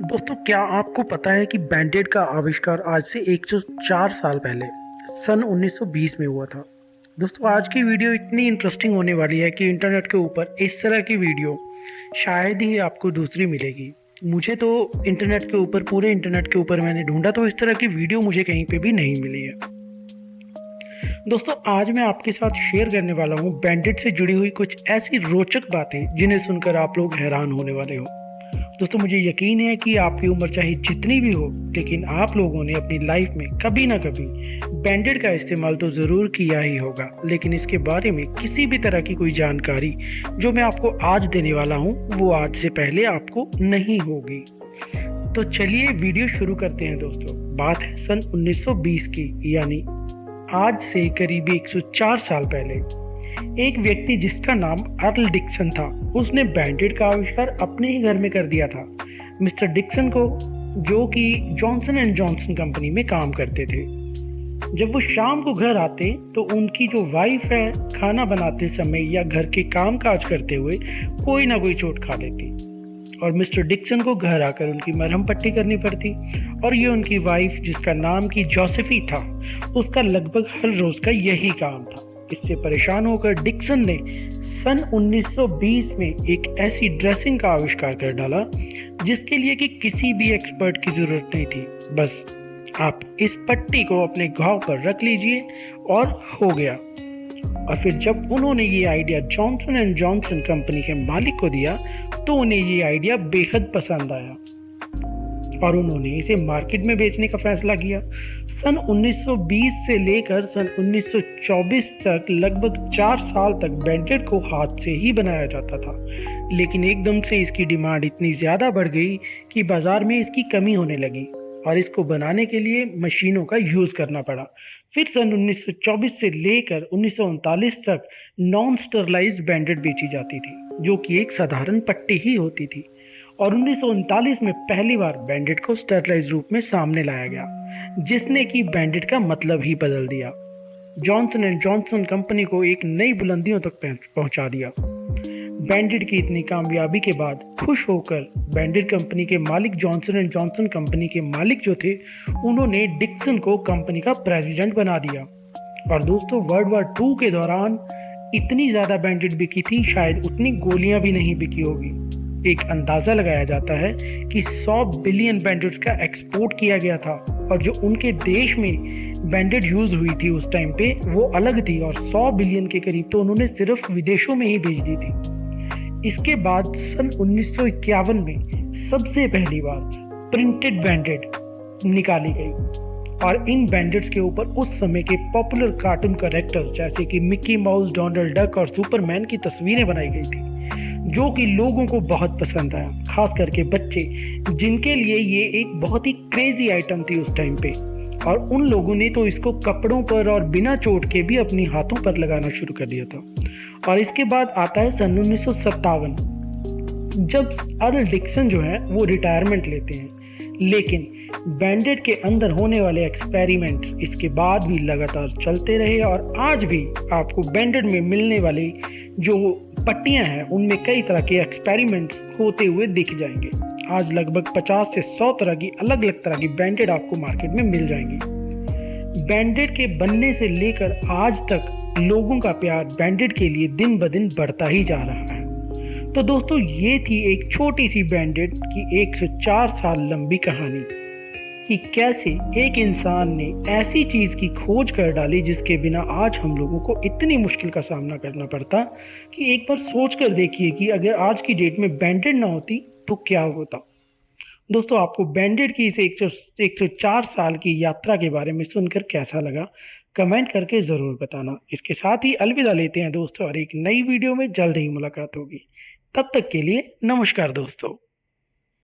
दोस्तों, क्या आपको पता है कि बैंडेड का आविष्कार आज से 104 साल पहले सन 1920 में हुआ था। दोस्तों, आज की वीडियो इतनी इंटरेस्टिंग होने वाली है कि इंटरनेट के ऊपर इस तरह की वीडियो शायद ही आपको दूसरी मिलेगी। मुझे तो इंटरनेट के ऊपर, पूरे इंटरनेट के ऊपर मैंने ढूंढा तो इस तरह की वीडियो मुझे कहीं पे भी नहीं मिली है। दोस्तों, आज मैं आपके साथ शेयर करने वाला हूँ बैंडेड से जुड़ी हुई कुछ ऐसी रोचक बातें जिन्हें सुनकर आप लोग हैरान होने वाले हो। दोस्तों, मुझे यकीन है कि आपकी उम्र चाहे जितनी भी हो, लेकिन आप लोगों ने अपनी लाइफ में कभी ना कभी बैंडेड का इस्तेमाल तो ज़रूर किया ही होगा, लेकिन इसके बारे में किसी भी तरह की कोई जानकारी जो मैं आपको आज देने वाला हूँ वो आज से पहले आपको नहीं होगी। तो चलिए वीडियो शुरू करते हैं। दोस्तों, बात है सन 1920 की, यानी आज से करीब 104 साल पहले। एक व्यक्ति जिसका नाम अर्ल डिक्सन था, उसने बैंडेड का आविष्कार अपने ही घर में कर दिया था। मिस्टर डिक्सन को, जो कि जॉनसन एंड जॉनसन कंपनी में काम करते थे, जब वो शाम को घर आते तो उनकी जो वाइफ है, खाना बनाते समय या घर के काम काज करते हुए कोई ना कोई चोट खा लेती और मिस्टर डिक्सन को घर आकर उनकी मरहम पट्टी करनी पड़ती। और ये उनकी वाइफ, जिसका नाम की जोसेफी था, उसका लगभग हर रोज़ का यही काम था। इससे परेशान होकर डिक्सन ने सन 1920 में एक ऐसी ड्रेसिंग का आविष्कार कर डाला जिसके लिए कि किसी भी एक्सपर्ट की ज़रूरत नहीं थी। बस आप इस पट्टी को अपने घाव पर रख लीजिए और हो गया। और फिर जब उन्होंने ये idea Johnson and Johnson company के मालिक को दिया तो उन्हें ये आइडिया बेहद पसंद आया और उन्होंने इसे मार्केट में बेचने का फैसला किया। सन 1920 से लेकर सन 1924 तक लगभग 4 साल तक बैंडेड को हाथ से ही बनाया जाता था, लेकिन एकदम से इसकी डिमांड इतनी ज़्यादा बढ़ गई कि बाज़ार में इसकी कमी होने लगी और इसको बनाने के लिए मशीनों का यूज़ करना पड़ा। फिर सन 1924 से लेकर 1939 तक नॉन स्टरलाइज्ड बैंडेड बेची जाती थी, जो कि एक साधारण पट्टी ही होती थी। और 1939 में पहली बार बैंडेड को स्टरलाइज्ड रूप में सामने लाया गया, जिसने कि बैंडेड का मतलब ही बदल दिया। जॉनसन एंड जॉनसन कंपनी को एक नई बुलंदियों तक पहुंचा दिया। बैंडेड की इतनी कामयाबी के बाद खुश होकर बैंडेड कंपनी के मालिक, जॉनसन एंड जॉनसन कंपनी के मालिक जो थे, उन्होंने डिक्सन को कंपनी का प्रेसिडेंट बना दिया। और दोस्तों, वर्ल्ड वॉर 2 के दौरान इतनी ज़्यादा बैंडेड बिकी थी, शायद उतनी गोलियां भी नहीं बिकी होगी। एक अंदाज़ा लगाया जाता है कि 100 बिलियन बैंडेड्स का एक्सपोर्ट किया गया था और जो उनके देश में बैंडेड यूज़ हुई थी उस टाइम पे, वो अलग थी और 100 बिलियन के करीब तो उन्होंने सिर्फ विदेशों में ही भेज दी थी। इसके बाद सन 1951 में सबसे पहली बार प्रिंटेड बैंडेड निकाली गई और इन बैंडेड्स के ऊपर उस समय के पॉपुलर कार्टून कैरेक्टर्स जैसे कि मिक्की माउस, डोनाल्ड डक और सुपरमैन की तस्वीरें बनाई गई थी, जो कि लोगों को बहुत पसंद आया, खास करके बच्चे, जिनके लिए ये एक बहुत ही क्रेजी आइटम थी उस टाइम पे। और उन लोगों ने तो इसको कपड़ों पर और बिना चोट के भी अपनी हाथों पर लगाना शुरू कर दिया था। और इसके बाद आता है सन 1957, जब अर्ल डिक्सन जो है वो रिटायरमेंट लेते हैं, लेकिन बैंडेड के अंदर होने वाले एक्सपेरिमेंट्स इसके बाद भी लगातार चलते रहे और आज भी आपको बैंडेड में मिलने वाली जो पट्टियां हैं उनमें कई तरह के एक्सपेरिमेंट्स होते हुए दिख जाएंगे। आज लगभग 50 से 100 तरह की अलग अलग तरह की बैंडेड आपको मार्केट में मिल जाएंगी। बैंडेड के बनने से लेकर आज तक लोगों का प्यार बैंडेड के लिए दिन ब दिन बढ़ता ही जा रहा है। तो दोस्तों, ये थी एक छोटी सी बैंडेड की 104 साल लंबी कहानी कि कैसे एक इंसान ने ऐसी चीज़ की खोज कर डाली जिसके बिना आज हम लोगों को इतनी मुश्किल का सामना करना पड़ता कि एक बार सोच कर देखिए कि अगर आज की डेट में बैंडेड ना होती तो क्या होता। दोस्तों, आपको बैंडेड की इस 104 साल की यात्रा के बारे में सुनकर कैसा लगा, कमेंट करके ज़रूर बताना। इसके साथ ही अलविदा लेते हैं दोस्तों, और एक नई वीडियो में जल्द ही मुलाकात होगी। तब तक के लिए नमस्कार दोस्तों।